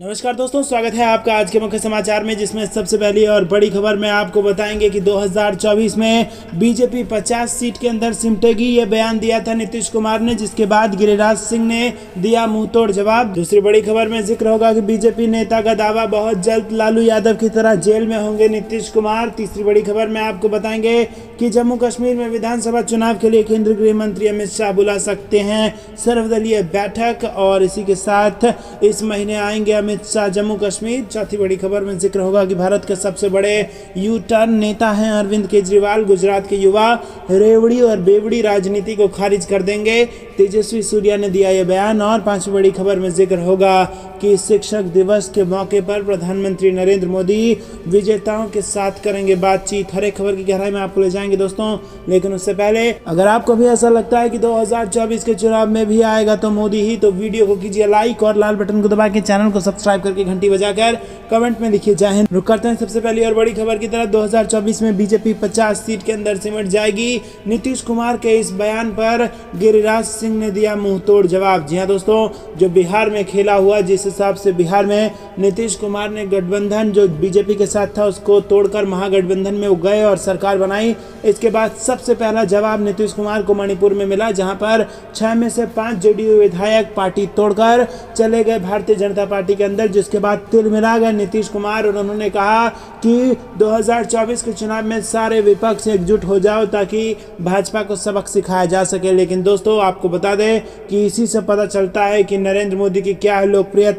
नमस्कार दोस्तों, स्वागत है आपका आज के मुख्य समाचार में, जिसमें सबसे पहली और बड़ी खबर में आपको बताएंगे कि 2024 में बीजेपी 50 सीट के अंदर सिमटेगी। ये बयान दिया था नीतीश कुमार ने, जिसके बाद गिरिराज सिंह ने दिया मुंहतोड़ जवाब। दूसरी बड़ी खबर में जिक्र होगा कि बीजेपी नेता का दावा, बहुत जल्द लालू यादव की तरह जेल में होंगे नीतीश कुमार। तीसरी बड़ी खबर में आपको बताएंगे कि जम्मू कश्मीर में विधानसभा चुनाव के लिए केंद्रीय गृह मंत्री अमित शाह बुला सकते हैं सर्वदलीय बैठक, और इसी के साथ इस महीने आएंगे अमित शाह जम्मू कश्मीर। चौथी बड़ी खबर में जिक्र होगा कि भारत के सबसे बड़े यू टर्न नेता हैं अरविंद केजरीवाल, गुजरात के युवा रेवड़ी और बेवड़ी राजनीति को खारिज कर देंगे, तेजस्वी सूर्या ने दिया यह बयान। और पांचवी बड़ी खबर में जिक्र होगा कि शिक्षक दिवस के मौके पर प्रधानमंत्री नरेंद्र मोदी विजेताओं के साथ करेंगे बातचीत। हर एक खबर की गहराई में आपको ले जाएंगे दोस्तों, लेकिन उससे पहले अगर आपको भी ऐसा लगता है कि 2024 के चुनाव में भी आएगा तो मोदी ही, तो वीडियो को कीजिए लाइक और लाल बटन को दबा के चैनल को सब्सक्राइब करके घंटी बजाकर कमेंट में लिखिए जय हिंद। रुक करते हैं सबसे पहली और बड़ी खबर की तरफ। 2024 में बीजेपी 50 सीट के अंदर सिमट जाएगी। नीतीश कुमार के इस बयान पर गिरिराज सिंह ने दिया मुंहतोड़ जवाब। जी हां दोस्तों, जो बिहार में खेला हुआ, जिस हिसाब से बिहार में नीतीश कुमार ने गठबंधन जो बीजेपी के साथ था उसको तोड़कर महागठबंधन में गए और सरकार बनाई, इसके बाद सबसे पहला जवाब नीतीश कुमार को मणिपुर में मिला, जहां पर 6 में से 5 जेडीयू विधायक पार्टी तोड़कर चले गए भारतीय जनता पार्टी के अंदर, जिसके बाद तिल मिला गए नीतीश कुमार और उन्होंने कहा कि 2024 के चुनाव में सारे विपक्ष एकजुट हो जाओ ताकि भाजपा को सबक सिखाया जा सके। लेकिन दोस्तों, आपको बता दें कि इसी से पता चलता है कि नरेंद्र मोदी की क्या है लोकप्रियता,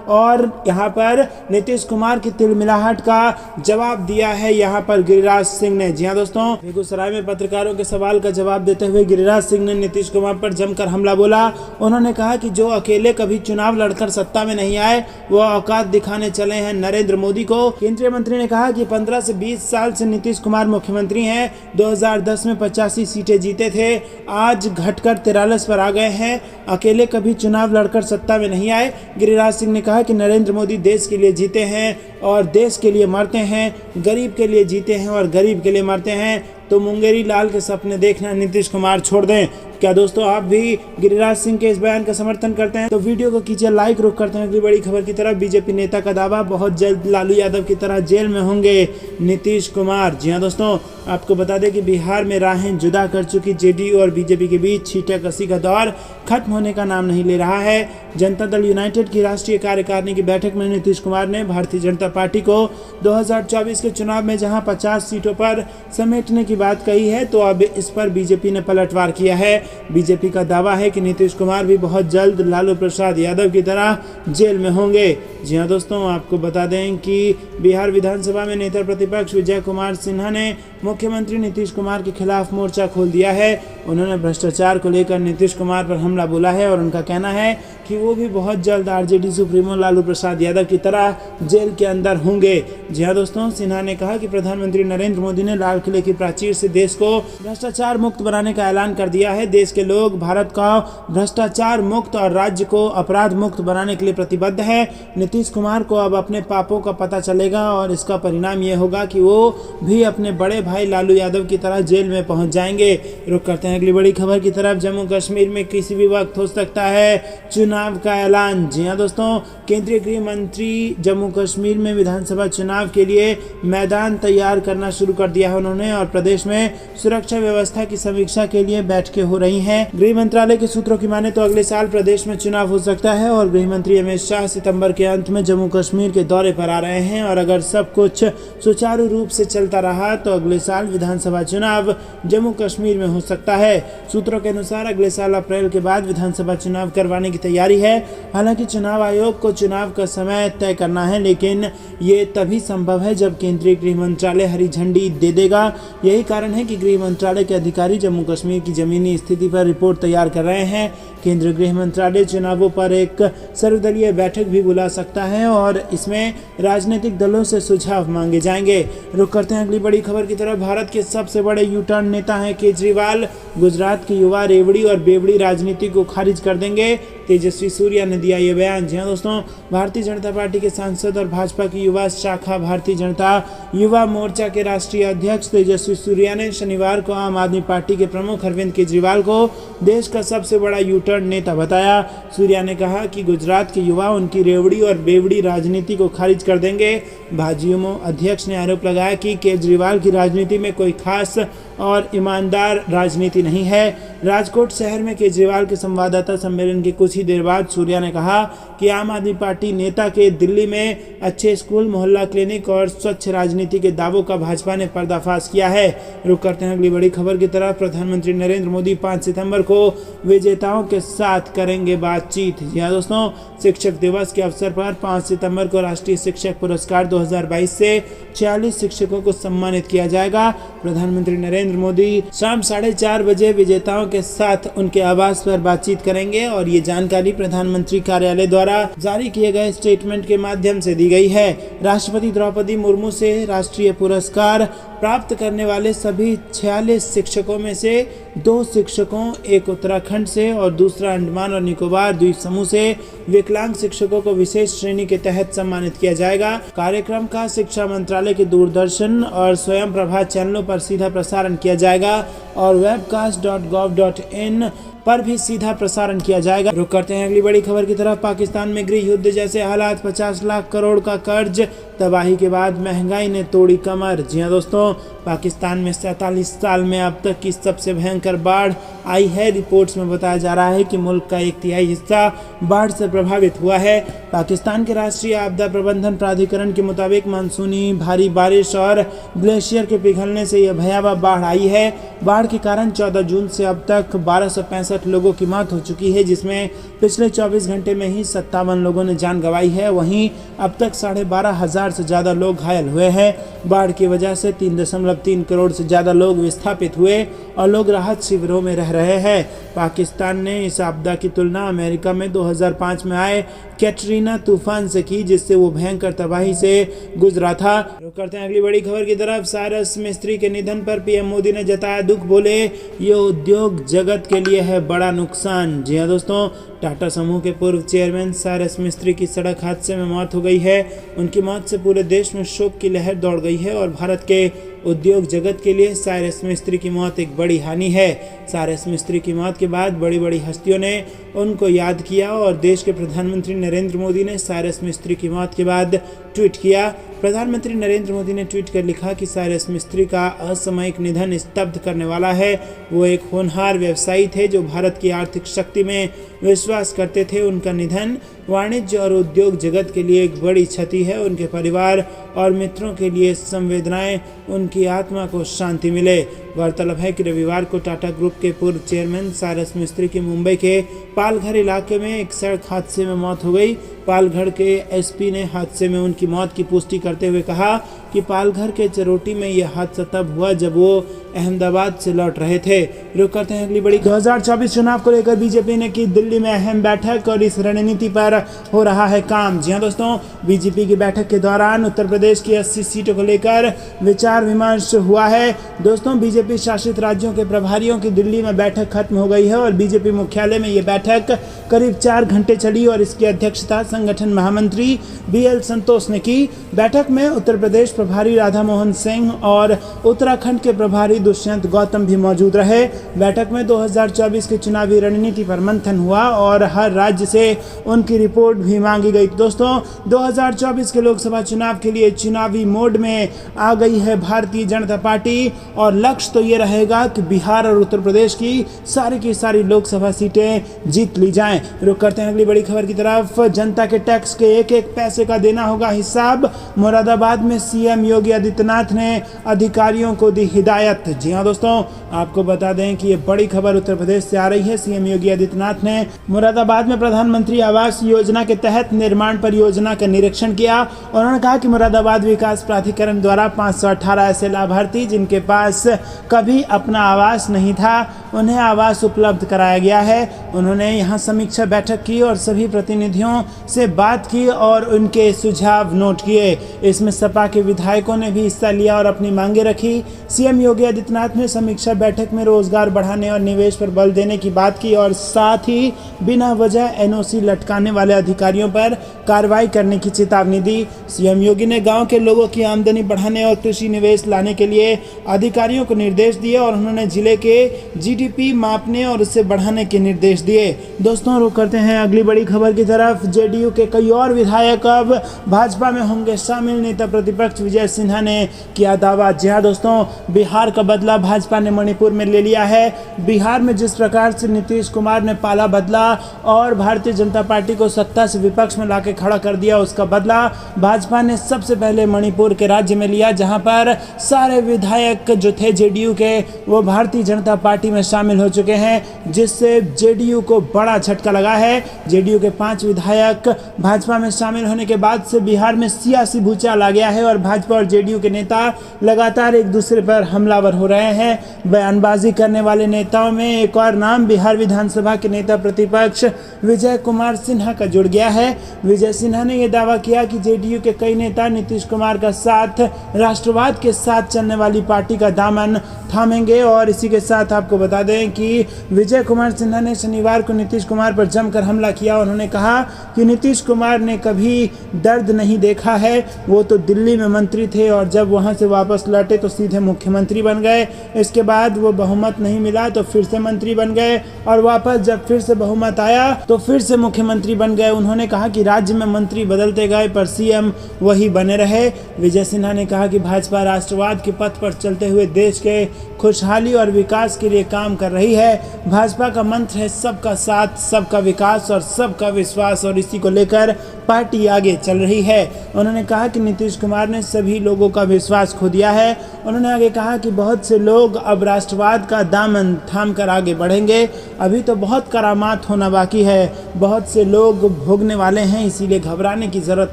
और यहाँ पर नीतीश कुमार की तिलमिलाहट का जवाब दिया है यहाँ पर गिरिराज सिंह ने। जी हाँ दोस्तों, बेगूसराय में पत्रकारों के सवाल का जवाब देते हुए गिरिराज सिंह ने नीतीश कुमार पर जमकर हमला बोला। उन्होंने कहा कि जो अकेले कभी चुनाव लड़कर सत्ता में नहीं आए, वो औकात दिखाने चले हैं नरेंद्र मोदी को। केंद्रीय मंत्री ने कहा कि 15 से 20 साल से नीतीश कुमार मुख्यमंत्री हैं। 2010 में 85 सीटें जीते थे, आज घटकर 43 पर आ गए हैं। अकेले कभी चुनाव लड़कर सत्ता में नहीं आए। गिरिराज सिंह ने कहा कि नरेंद्र मोदी देश के लिए जीते हैं और देश के लिए मरते हैं, गरीब के लिए जीते हैं और गरीब के लिए मरते हैं, तो मुंगेरी लाल के सपने देखना नीतीश कुमार छोड़ दें। क्या दोस्तों, आप भी गिरिराज सिंह के इस बयान का समर्थन करते हैं? तो वीडियो को कीजिए लाइक। रुक करते हैं अगली बड़ी खबर की तरफ। बीजेपी नेता का दावा, बहुत जल्द लालू यादव की तरह जेल में होंगे नीतीश कुमार। जी हां दोस्तों, आपको बता दें कि बिहार में राहें जुदा कर चुकी जेडीयू और बीजेपी के बीच छींटा-कसी का दौर खत्म होने का नाम नहीं ले रहा है। जनता दल यूनाइटेड की राष्ट्रीय कार्यकारिणी की बैठक में नीतीश कुमार ने भारतीय जनता पार्टी को 2024 के चुनाव में जहां 50 सीटों पर समेटने की बात कही है, तो अब इस पर बीजेपी ने पलटवार किया है। बीजेपी का दावा है कि नीतीश कुमार भी बहुत जल्द लालू प्रसाद यादव की तरह जेल में होंगे। जी हां दोस्तों, आपको बता दें कि बिहार विधानसभा में नेता प्रतिपक्ष विजय कुमार सिन्हा ने मुख्यमंत्री नीतीश कुमार के खिलाफ मोर्चा खोल दिया है। उन्होंने भ्रष्टाचार को लेकर नीतीश कुमार पर हमला बोला है और उनका कहना है कि वो भी बहुत जल्द आरजेडी सुप्रीमो लालू प्रसाद यादव की तरह जेल के अंदर होंगे। जी हां दोस्तों, सिन्हा ने कहा कि प्रधानमंत्री नरेंद्र मोदी ने लाल किले की प्राचीर से देश को भ्रष्टाचार मुक्त बनाने का ऐलान कर दिया है। देश के लोग भारत का भ्रष्टाचार मुक्त और राज्य को अपराध मुक्त बनाने के लिए प्रतिबद्ध है। नीतीश कुमार को अब अपने पापों का पता चलेगा और इसका परिणाम ये होगा कि वो भी अपने बड़े भाई लालू यादव की तरह जेल में पहुंच जाएंगे। रुक करते हैं अगली बड़ी खबर की तरफ। जम्मू कश्मीर में किसी भी वक्त हो सकता है चुनाव का ऐलान। जी हां दोस्तों, केंद्रीय गृह मंत्री जम्मू कश्मीर में विधानसभा चुनाव के लिए मैदान तैयार करना शुरू कर दिया है उन्होंने, और प्रदेश में सुरक्षा व्यवस्था की समीक्षा के लिए बैठकें हो रही हैं। गृह मंत्रालय के सूत्रों की माने तो अगले साल प्रदेश में चुनाव हो सकता है और गृह मंत्री अमित शाह सितंबर के अंत में जम्मू कश्मीर के दौरे पर आ रहे हैं, और अगर सब कुछ सुचारू रूप से चलता रहा तो अगले साल विधानसभा चुनाव जम्मू कश्मीर में हो सकता है। सूत्रों के अनुसार अगले साल अप्रैल के बाद विधानसभा चुनाव करवाने की तैयारी है। हालांकि चुनाव आयोग को चुनाव का समय तय करना है, लेकिन ये तभी संभव है जब केंद्रीय गृह मंत्रालय हरी झंडी दे देगा। यही कारण है कि गृह मंत्रालय के अधिकारी जम्मू कश्मीर की जमीनी स्थिति पर रिपोर्ट तैयार कर रहे हैं। केंद्रीय गृह मंत्रालय चुनावों पर एक सर्वदलीय बैठक भी बुला सकता है और इसमें राजनीतिक दलों से सुझाव मांगे जाएंगे। रुक करते हैं अगली बड़ी खबर की तरफ। भारत के सबसे बड़े यू टर्न नेता हैं केजरीवाल, गुजरात के युवा रेवड़ी और बेवड़ी राजनीति को खारिज कर देंगे, तेजस्वी सूर्या ने दिया ये बयान। जी हाँ दोस्तों, भारतीय जनता पार्टी के सांसद और भाजपा की युवा शाखा भारतीय जनता युवा मोर्चा के राष्ट्रीय अध्यक्ष तेजस्वी सूर्या ने शनिवार को आम आदमी पार्टी के प्रमुख अरविंद केजरीवाल को देश का सबसे बड़ा यू टर्न नेता बताया। सूर्या ने कहा कि गुजरात के युवा उनकी रेवड़ी और बेवड़ी राजनीति को खारिज कर देंगे। भाजपा अध्यक्ष ने आरोप लगाया कि केजरीवाल की राजनीति में कोई खास और ईमानदार राजनीति नहीं है। राजकोट शहर में केजरीवाल के संवाददाता सम्मेलन के कुछ ही देर बाद सूर्या ने कहा कि आम आदमी पार्टी नेता के दिल्ली में अच्छे स्कूल, मोहल्ला क्लिनिक और स्वच्छ राजनीति के दावों का भाजपा ने पर्दाफाश किया है। रुक करते हैं अगली बड़ी खबर की तरफ। प्रधानमंत्री नरेंद्र मोदी 5 सितंबर को विजेताओं के साथ करेंगे बातचीत। जी हाँ दोस्तों, शिक्षक दिवस के अवसर पर 5 सितंबर को राष्ट्रीय शिक्षक पुरस्कार 2022 से 46 शिक्षकों को सम्मानित किया जाएगा। प्रधानमंत्री नरेंद्र मोदी शाम 4:30 बजे विजेताओं के साथ उनके आवास पर बातचीत करेंगे और ये जानकारी प्रधानमंत्री कार्यालय द्वारा जारी किए गए स्टेटमेंट के माध्यम से दी गई है। राष्ट्रपति द्रौपदी मुर्मू से राष्ट्रीय पुरस्कार प्राप्त करने वाले सभी 46 शिक्षकों में से 2 शिक्षकों, एक उत्तराखंड से और दूसरा अंडमान और निकोबार द्वीप समूह से विकलांग शिक्षकों को विशेष श्रेणी के तहत सम्मानित किया जाएगा। कार्यक्रम का शिक्षा मंत्रालय के दूरदर्शन और स्वयं प्रभा चैनलों पर सीधा प्रसारण किया जाएगा और webcast.gov.in पर भी सीधा प्रसारण किया जाएगा। रुक करते हैं अगली बड़ी खबर की तरफ। पाकिस्तान में गृह युद्ध जैसे हालात, 50 लाख करोड़ का कर्ज, तबाही के बाद महंगाई ने तोड़ी कमर। जी हाँ दोस्तों, पाकिस्तान में 47 साल में अब तक की सबसे भयंकर बाढ़ आई है। रिपोर्ट्स में बताया जा रहा है कि मुल्क का 1/3 हिस्सा बाढ़ से प्रभावित हुआ है। पाकिस्तान के राष्ट्रीय आपदा प्रबंधन प्राधिकरण के मुताबिक मानसूनी भारी बारिश और ग्लेशियर के पिघलने से यह भयावह बाढ़ आई है। बाढ़ के कारण 14 जून से अब तक 1265 लोगों की मौत हो चुकी है, जिसमें पिछले 24 घंटे में ही 57 लोगों ने जान गंवाई है। वहीं अब तक 12,500 से ज़्यादा लोग घायल हुए हैं। बाढ़ की वजह से 3.3 करोड़ से ज़्यादा लोग विस्थापित हुए और लोग राहत शिविरों में रह रहे हैं। पाकिस्तान ने इस आपदा की तुलना अमेरिका में 2005 में आए कैटरीना तूफान से की, जिससे वो भयंकर तबाही से गुजरा था। रुक करते हैं अगली बड़ी खबर की तरफ। साइरस मिस्त्री के निधन पर पीएम मोदी ने जताया दुख, बोले ये उद्योग जगत के लिए है बड़ा नुकसान। जी हाँ दोस्तों, टाटा समूह के पूर्व चेयरमैन साइरस मिस्त्री की सड़क हादसे में मौत हो गई है। उनकी मौत से पूरे देश में शोक की लहर दौड़ गई है और भारत के उद्योग जगत के लिए साइरस मिस्त्री की मौत एक बड़ी हानि है। साइरस मिस्त्री की मौत के बाद बड़ी बड़ी हस्तियों ने उनको याद किया और देश के प्रधानमंत्री नरेंद्र मोदी ने साइरस मिस्त्री की मौत के बाद ट्वीट किया। प्रधानमंत्री नरेंद्र मोदी ने ट्वीट कर लिखा कि साइरस मिस्त्री का असामयिक निधन स्तब्ध करने वाला है। वो एक होनहार व्यवसायी थे जो भारत की आर्थिक शक्ति में विश्वास करते थे। उनका निधन वाणिज्य और उद्योग जगत के लिए एक बड़ी क्षति है। उनके परिवार और मित्रों के लिए संवेदनाएं, उनकी आत्मा को शांति मिले। गौरतलब है कि रविवार को टाटा ग्रुप के पूर्व चेयरमैन साइरस मिस्त्री की मुंबई के पालघर इलाके में एक सड़क हादसे में मौत हो गई। पालघर के एसपी ने हादसे में उनकी मौत की पुष्टि करते हुए कहा कि पालघर के चरोटी में यह हादसा तब हुआ जब वो अहमदाबाद से लौट रहे थे। रुक करते हैं अगली बड़ी। 2024 चुनाव को लेकर बीजेपी ने की दिल्ली में अहम बैठक और इस रणनीति पर हो रहा है काम। जी हाँ दोस्तों, बीजेपी की बैठक के दौरान उत्तर प्रदेश की 80 सीटों को लेकर विचार विमर्श हुआ है। दोस्तों, बीजेपी शासित राज्यों के प्रभारियों की दिल्ली में बैठक खत्म हो गई है और बीजेपी मुख्यालय में ये बैठक करीब 4 घंटे चली और इसकी अध्यक्षता संगठन महामंत्री BL संतोष ने की। बैठक में उत्तर प्रदेश प्रभारी राधा मोहन सिंह और उत्तराखंड के प्रभारी दुष्यंत गौतम भी मौजूद रहे। बैठक में 2024 की चुनावी रणनीति पर मंथन हुआ और हर राज्य से उनकी रिपोर्ट भी मांगी गई। दोस्तों, 2024 के लोकसभा चुनाव के लिए चुनावी मोड में आ गई है भारतीय जनता पार्टी और लक्ष्य तो ये रहेगा कि बिहार और उत्तर प्रदेश की सारी लोकसभा सीटें जीत ली जाएं। रुक करते हैं अगली बड़ी खबर की तरफ। जनता के टैक्स के एक एक पैसे का देना होगा हिसाब। मुरादाबाद में सीएम योगी आदित्यनाथ ने अधिकारियों को दी हिदायत। जी हाँ दोस्तों, आपको बता दें कि ये बड़ी खबर उत्तर प्रदेश से आ रही है। सीएम योगी आदित्यनाथ ने मुरादाबाद में प्रधानमंत्री आवास योजना के तहत निर्माण परियोजना का निरीक्षण किया। उन्होंने कहा कि मुरादाबाद विकास प्राधिकरण द्वारा 518 ऐसे लाभार्थी जिनके पास कभी अपना आवास नहीं था, उन्हें आवास उपलब्ध कराया गया है। उन्होंने यहाँ समीक्षा बैठक की और सभी प्रतिनिधियों से बात की और उनके सुझाव नोट किए। इसमें सपा के विधायकों ने भी हिस्सा लिया और अपनी मांगे रखी। सीएम योगी आदित्यनाथ ने समीक्षा बैठक में रोजगार बढ़ाने और निवेश पर बल देने की बात की और साथ ही बिना वजह एनओसी लटकाने वाले अधिकारियों पर कार्रवाई करने की चेतावनी दी। सीएम योगी ने गांव के लोगों की आमदनी बढ़ाने और कृषि निवेश लाने के लिए अधिकारियों को निर्देश दिए और उन्होंने जिले के जीडीपी मापने और उसे बढ़ाने के निर्देश दिए। दोस्तों, रुक करते हैं अगली बड़ी खबर की तरफ। जेडीयू के कई और विधायक अब भाजपा में होंगे शामिल। नेता प्रतिपक्ष विजय सिन्हा ने किया दावा। जी हाँ दोस्तों, बिहार का बदला भाजपा ने मणिपुर में ले लिया है। बिहार में जिस प्रकार से नीतीश कुमार ने पाला बदला और भारतीय जनता पार्टी को सत्ता से विपक्ष में लाके खड़ा कर दिया, उसका बदला भाजपा ने सबसे पहले मणिपुर के राज्य में लिया, जहां पर सारे विधायक जो थे जेडीयू के वो भारतीय जनता पार्टी में शामिल हो चुके हैं, जिससे जेडीयू को बड़ा झटका लगा है। जेडीयू के 5 विधायक भाजपा में शामिल होने के बाद से बिहार में सियासी भूचाल आ गया है और भाजपा और जेडीयू के नेता लगातार एक दूसरे पर हमलावर हो रहे हैं। बयानबाजी करने वाले नेताओं में एक और नाम बिहार विधानसभा के नेता प्रतिपक्ष विजय कुमार सिन्हा का जुड़ गया है। विजय सिन्हा ने यह दावा किया कि जेडीयू के कई नेता नीतीश कुमार का साथ राष्ट्रवाद के साथ चलने वाली पार्टी का दामन थामेंगे। और इसी के साथ आपको बता दें कि विजय कुमार सिन्हा ने शनिवार को नीतीश कुमार पर जमकर हमला किया। उन्होंने कहा कि नीतीश कुमार ने कभी दर्द नहीं देखा है, वो तो दिल्ली में मंत्री थे और जब वहां से वापस लौटे तो सीधे मुख्यमंत्री बन गए। इसके बाद वो बहुमत नहीं मिला तो फिर से मंत्री बन गए और वापस जब फिर से बहुमत आया तो फिर से मुख्यमंत्री बन गए। उन्होंने कहा कि राज्य में मंत्री बदलते गए पर सीएम वही बने रहे। विजय सिन्हा ने कहा कि भाजपा राष्ट्रवाद के पथ पर चलते हुए देश के खुशहाली और विकास के लिए काम कर रही है। भाजपा का मंत्र है सबका साथ, सबका विकास और सबका विश्वास, और इसी को लेकर पार्टी आगे चल रही है। उन्होंने कहा कि नीतीश कुमार ने सभी लोगों का विश्वास खो दिया है। उन्होंने आगे कहा कि बहुत से लोग अब राष्ट्रवाद का दामन थाम कर आगे बढ़ेंगे। अभी तो बहुत करामात होना बाकी है, बहुत से लोग भोगने वाले हैं, इसीलिए घबराने की जरूरत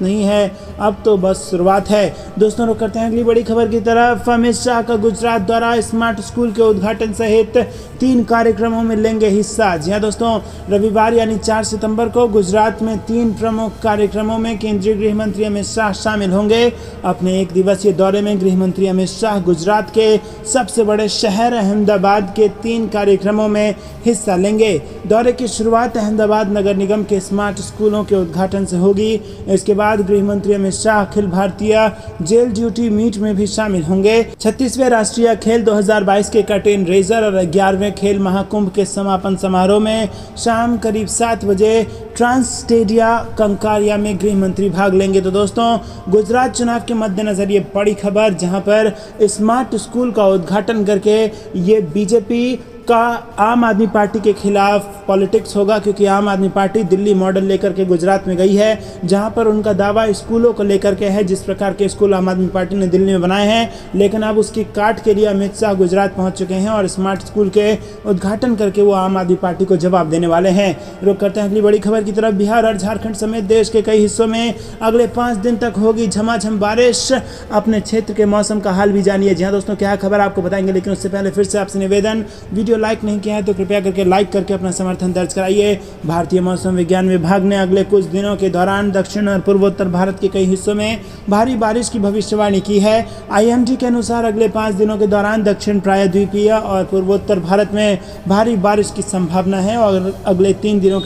नहीं है, अब तो बस शुरुआत है। दोस्तों, रुक करते हैं अगली बड़ी खबर की तरफ। अमित शाह का गुजरात दौरा, स्मार्ट स्कूल के उद्घाटन सहित 3 कार्यक्रमों में लेंगे हिस्सा। जी हाँ दोस्तों, रविवार यानी 4 सितंबर को गुजरात में 3 प्रमुख कार्यक्रमों में केंद्रीय गृह मंत्री अमित शाह शामिल होंगे। अपने 1 दिवसीय दौरे में गृह मंत्री अमित शाह गुजरात के सबसे बड़े शहर अहमदाबाद के 3 कार्यक्रमों में हिस्सा लेंगे। दौरे की शुरुआत अहमदाबाद नगर निगम के स्मार्ट स्कूलों के उद्घाटन से होगी। इसके बाद गृह मंत्री Amit Shah Akhil Bharatiya jail duty meet में भी शामिल होंगे। 36वें राष्ट्रीय खेल 2022 के कर्टेन रेजर और 11वें खेल महाकुंभ के समापन समारोह में शाम करीब 7 बजे ट्रांस स्टेडिया कंकारिया में गृह मंत्री भाग लेंगे। तो दोस्तों, गुजरात चुनाव के मद्देनजर ये बड़ी खबर, जहां पर स्मार्ट स्कूल का उद्घाटन करके ये बीजेपी का आम आदमी पार्टी के खिलाफ पॉलिटिक्स होगा, क्योंकि आम आदमी पार्टी दिल्ली मॉडल लेकर के गुजरात में गई है, जहां पर उनका दावा स्कूलों को लेकर के है, जिस प्रकार के स्कूल आम आदमी पार्टी ने दिल्ली में बनाए हैं। लेकिन अब उसकी काट के लिए अमित शाह गुजरात पहुंच चुके हैं और स्मार्ट स्कूल के उद्घाटन करके वो आम आदमी पार्टी को जवाब देने वाले हैं। रुक करते हैं अगली बड़ी खबर की तरफ। बिहार और झारखंड समेत देश के कई हिस्सों में अगले 5 दिन तक होगी झमाझम बारिश। अपने क्षेत्र के मौसम का हाल भी जानिए। जी हाँ दोस्तों, क्या खबर आपको बताएंगे, लेकिन उससे पहले फिर से आपसे निवेदन, वीडियो लाइक नहीं किया है तो कृपया करके लाइक करके अपना समर्थन दर्ज कराइए। भारतीय मौसम विज्ञान विभाग ने अगले कुछ दिनों के दौरान दक्षिण और पूर्वोत्तर भारत के कई हिस्सों में भारी बारिश की भविष्यवाणी की है। आईएमडी के अनुसार अगले 5 दिनों के दौरान दक्षिण प्रायद्वीपीय और पूर्वोत्तर भारत में भारी बारिश की संभावना है और अगले 3 दिनों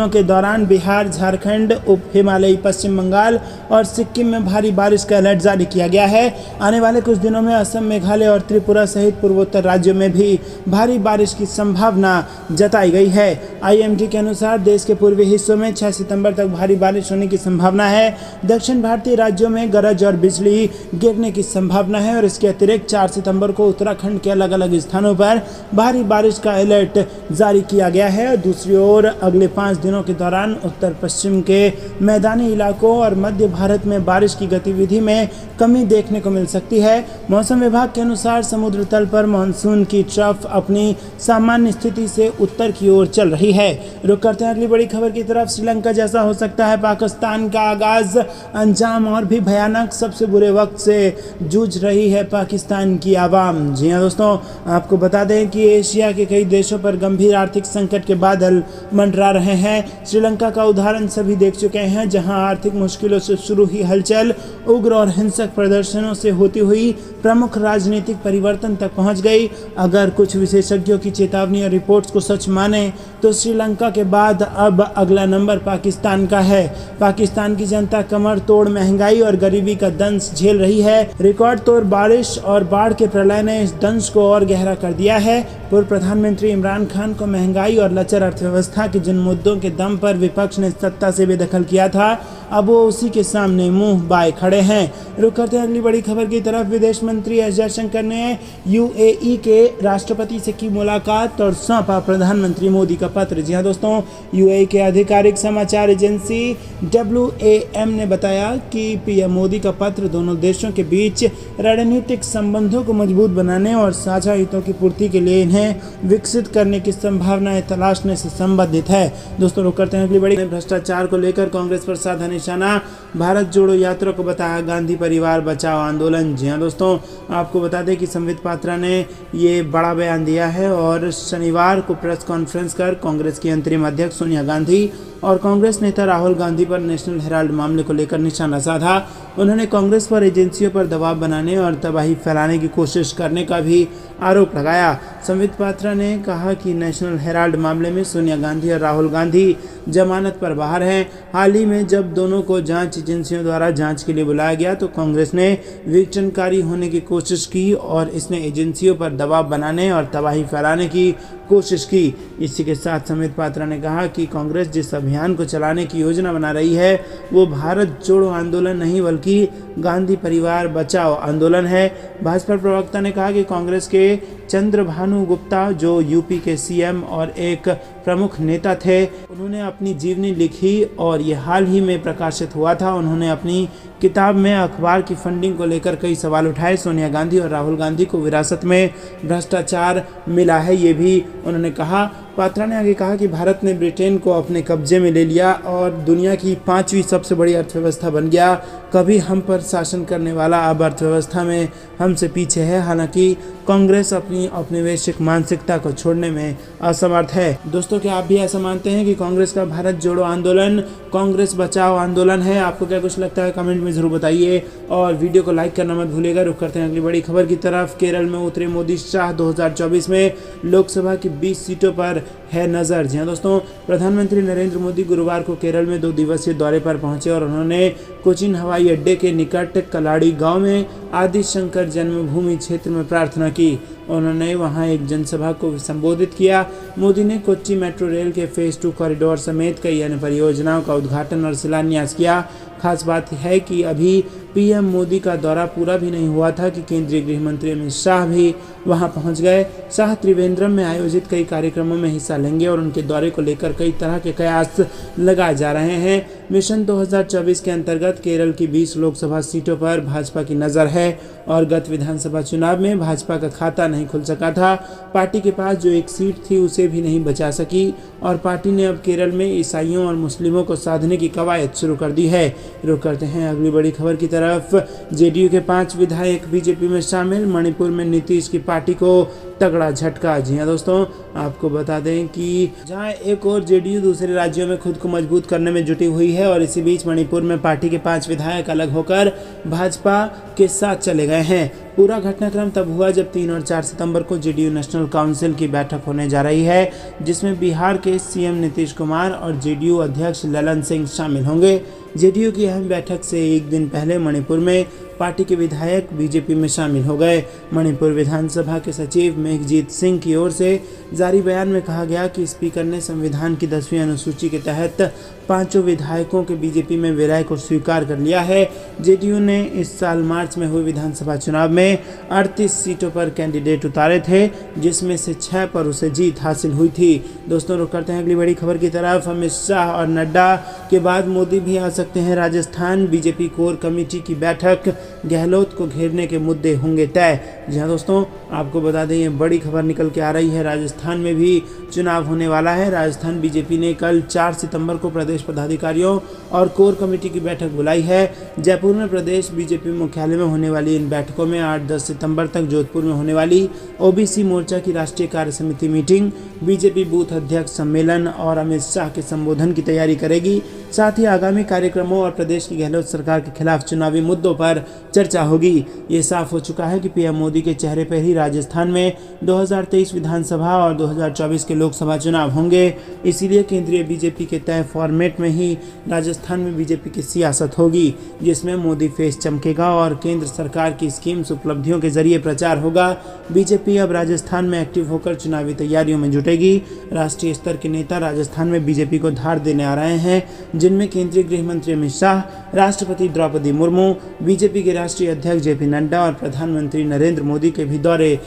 के दौरान बिहार, झारखंड, उप हिमालयी पश्चिम बंगाल और सिक्किम में भारी बारिश का अलर्ट जारी किया गया है। आने वाले कुछ दिनों में असम, मेघालय और त्रिपुरा सहित पूर्वोत्तर राज्यों में भी भारी बारिश की संभावना जताई गई है। आईएमडी के अनुसार देश के पूर्वी हिस्सों में 6 सितंबर तक भारी बारिश होने की संभावना है। दक्षिण भारतीय राज्यों में गरज और बिजली गिरने की संभावना है और इसके अतिरिक्त 4 सितंबर को उत्तराखंड के अलग अलग स्थानों पर भारी बारिश का अलर्ट जारी किया गया है। और दूसरी ओर अगले 5 दिनों के दौरान उत्तर पश्चिम के मैदानी इलाकों और मध्य भारत में बारिश की गतिविधि में कमी देखने को मिल सकती है। मौसम विभाग के अनुसार समुद्र समुद्र तल पर मानसून की ट्रफ अपनी सामान्य स्थिति से उत्तर की ओर चल रही है। रुक करते हैं अगली बड़ी खबर की तरफ। श्रीलंका जैसा हो सकता है पाकिस्तान का आगाज, अंजाम और भी भयानक। सबसे बुरे वक्त से जूझ रही है पाकिस्तान की आवाम। जी हाँ दोस्तों, आपको बता दें कि एशिया के कई देशों पर गंभीर आर्थिक संकट के बादल मंडरा रहे हैं। श्रीलंका का उदाहरण सभी देख चुके हैं, जहां आर्थिक मुश्किलों से शुरू हुई हलचल उग्र और हिंसक प्रदर्शनों से होती हुई प्रमुख राजनीतिक परिवर्तन तक पहुंच गई। अगर कुछ विशेषज्ञों की चेतावनी और रिपोर्ट्स को सच माने तो श्रीलंका के बाद अब अगला नंबर पाकिस्तान का है। पाकिस्तान की जनता कमर तोड़ महंगाई और गरीबी का दंश झेल रही है। रिकॉर्ड तोड़ बारिश और बाढ़ के प्रलय ने इस दंश को और गहरा कर दिया है। पूर्व प्रधानमंत्री इमरान खान को महंगाई और लचर अर्थव्यवस्था के जिन मुद्दों के दम पर विपक्ष ने सत्ता से बेदखल किया था, अब वो उसी के सामने मुंह बाए खड़े हैं। रुक करते हैं अगली बड़ी खबर की तरफ। विदेश मंत्री एस जयशंकर ने यूएई के राष्ट्रपति से की मुलाकात और सौंपा प्रधानमंत्री मोदी का पत्र। जी हाँ दोस्तों, यूएई के आधिकारिक समाचार एजेंसी WAM ने बताया कि पीएम मोदी का पत्र दोनों देशों के बीच रणनीतिक संबंधों को मजबूत बनाने और साझा हितों की पूर्ति के लिए इन्हें विकसित करने की संभावनाएं तलाशने से संबंधित है। दोस्तों रुक करते हैं अगली बड़ी। भ्रष्टाचार को लेकर कांग्रेस पर साधा निशाना, भारत जोड़ो यात्रा को बताया गांधी परिवार बचाओ आंदोलन। जी हाँ दोस्तों, आपको बता दें कि संबित पात्रा ने ये बड़ा बयान दिया है और शनिवार को प्रेस कॉन्फ्रेंस कर कांग्रेस की अंतरिम अध्यक्ष सोनिया गांधी और कांग्रेस नेता राहुल गांधी पर नेशनल हेराल्ड मामले को लेकर निशाना साधा। उन्होंने कांग्रेस पर एजेंसियों पर दबाव बनाने और तबाही फैलाने की कोशिश करने का भी आरोप लगाया। संबित पात्रा ने कहा कि नेशनल हेराल्ड मामले में सोनिया गांधी और राहुल गांधी जमानत पर बाहर हैं। हाल ही में जब दोनों को जांच एजेंसियों द्वारा जांच के लिए बुलाया गया तो कांग्रेस ने विघटनकारी होने की कोशिश की और इसने एजेंसियों पर दबाव बनाने और तबाही फैलाने की कोशिश की। इसी के साथ संबित पात्रा ने कहा कि कांग्रेस जिस अभियान को चलाने की योजना बना रही है वो भारत जोड़ो आंदोलन नहीं बल्कि गांधी परिवार बचाओ आंदोलन है। भाजपा प्रवक्ता ने कहा कि कांग्रेस के चंद्रभानु गुप्ता, जो यूपी के सीएम और एक प्रमुख नेता थे, उन्होंने अपनी जीवनी लिखी और ये हाल ही में प्रकाशित हुआ था। उन्होंने अपनी किताब में अखबार की फंडिंग को लेकर कई सवाल उठाए। सोनिया गांधी और राहुल गांधी को विरासत में भ्रष्टाचार मिला है, ये भी उन्होंने कहा। पात्रा ने आगे कहा कि भारत ने ब्रिटेन को अपने कब्जे में ले लिया और दुनिया की 5वीं सबसे बड़ी अर्थव्यवस्था बन गया। कभी हम पर शासन करने वाला अब अर्थव्यवस्था में हमसे पीछे है। हालांकि कांग्रेस अपनी औपनिवेशिक मानसिकता को छोड़ने में असमर्थ है। दोस्तों, क्या आप भी ऐसा मानते हैं कि कांग्रेस का भारत जोड़ो आंदोलन कांग्रेस बचाओ आंदोलन है? आपको क्या कुछ लगता है कमेंट में जरूर बताइए और वीडियो को लाइक करना मत भूलिएगा। रुक करते हैं अगली बड़ी खबर की तरफ। केरल में उतरे मोदी शाह 2024 में लोकसभा की 20 सीटों पर है नजर। जी हाँ दोस्तों, प्रधानमंत्री नरेंद्र मोदी गुरुवार को केरल में 2 दिवसीय दौरे पर पहुंचे और उन्होंने कोचीन हवाई अड्डे के निकट कलाड़ी गांव में आदि शंकर जन्मभूमि क्षेत्र में प्रार्थना की। उन्होंने वहां एक जनसभा को संबोधित किया। मोदी ने कोच्चि मेट्रो रेल के फेज 2 कॉरिडोर समेत कई अन्य परियोजनाओं का उद्घाटन और शिलान्यास किया। खास बात है कि अभी पीएम मोदी का दौरा पूरा भी नहीं हुआ था कि केंद्रीय गृह मंत्री अमित शाह भी वहां पहुंच गए। शाह त्रिवेंद्रम में आयोजित कई कार्यक्रमों में हिस्सा लेंगे और उनके दौरे को लेकर कई तरह के कयास लगाए जा रहे हैं। मिशन 2024 के अंतर्गत केरल की 20 लोकसभा सीटों पर भाजपा की नज़र है और गत विधानसभा चुनाव में भाजपा का खाता नहीं खुल सका था। पार्टी के पास जो एक सीट थी उसे भी नहीं बचा सकी और पार्टी ने अब केरल में ईसाइयों और मुस्लिमों को साधने की कवायद शुरू कर दी है। रुक करते हैं अगली बड़ी खबर की तरफ। जेडीयू के 5 विधायक बीजेपी में शामिल। मणिपुर में नीतीश की पार्टी को तगड़ा झटका। जी हाँ दोस्तों, आपको बता दें कि जहां एक और जेडीयू दूसरे राज्यों में खुद को मजबूत करने में जुटी हुई है और इसी बीच मणिपुर में पार्टी के 5 विधायक अलग होकर भाजपा के साथ चले गए हैं। पूरा घटनाक्रम तब हुआ जब 3 और 4 सितंबर को जेडीयू नेशनल काउंसिल की बैठक होने जा रही है, जिसमें बिहार के सीएम नीतीश कुमार और जेडीयू अध्यक्ष ललन सिंह शामिल होंगे। जेडीयू की अहम बैठक से एक दिन पहले मणिपुर में पार्टी के विधायक बीजेपी में शामिल हो गए। मणिपुर विधानसभा के सचिव मेघजीत सिंह की ओर से जारी बयान में कहा गया कि स्पीकर ने संविधान की 10वीं अनुसूची के तहत 5 विधायकों के बीजेपी में विलय को स्वीकार कर लिया है। जेडीयू ने इस साल मार्च में हुए विधानसभा चुनाव में 38 सीटों पर कैंडिडेट उतारे थे, जिसमें से 6 पर उसे जीत हासिल हुई थी। दोस्तों रुक करते हैं अगली बड़ी खबर की तरफ। अमित शाह और नड्डा के बाद मोदी भी आ सकते हैं राजस्थान। बीजेपी कोर कमेटी की बैठक, गहलोत को घेरने के मुद्दे होंगे तय। जी हाँ दोस्तों, आपको बता दें ये बड़ी खबर निकल के आ रही है। राजस्थान में भी चुनाव होने वाला है। राजस्थान बीजेपी ने कल 4 सितंबर को प्रदेश पदाधिकारियों और कोर कमेटी की बैठक बुलाई है। जयपुर में प्रदेश बीजेपी मुख्यालय में होने वाली इन बैठकों में 8-10 सितंबर तक जोधपुर में होने वाली ओबीसी मोर्चा की राष्ट्रीय कार्य समिति मीटिंग, बीजेपी बूथ अध्यक्ष सम्मेलन और अमित शाह के संबोधन की तैयारी करेगी। साथ ही आगामी कार्यक्रमों और प्रदेश की गहलोत सरकार के खिलाफ चुनावी मुद्दों पर चर्चा होगी। ये साफ हो चुका है कि पीएम मोदी के चेहरे पर ही राजस्थान में 2023 विधानसभा और 2024 के लोकसभा चुनाव होंगे। इसीलिए केंद्रीय बीजेपी के तय फॉर्मेट में ही राजस्थान में बीजेपी की सियासत होगी, जिसमें मोदी फेस चमकेगा और केंद्र सरकार की स्कीम्स उपलब्धियों के जरिए प्रचार होगा। बीजेपी अब राजस्थान में एक्टिव होकर चुनावी तैयारियों में जुटेगी। राष्ट्रीय स्तर के नेता राजस्थान में बीजेपी को धार देने आ रहे हैं, जिनमें केंद्रीय गृह मंत्री अमित शाह, राष्ट्रपति द्रौपदी मुर्मू, बीजेपी के राष्ट्रीय अध्यक्ष जेपी नड्डा और प्रधानमंत्री नरेंद्र मोदी के भी दौरे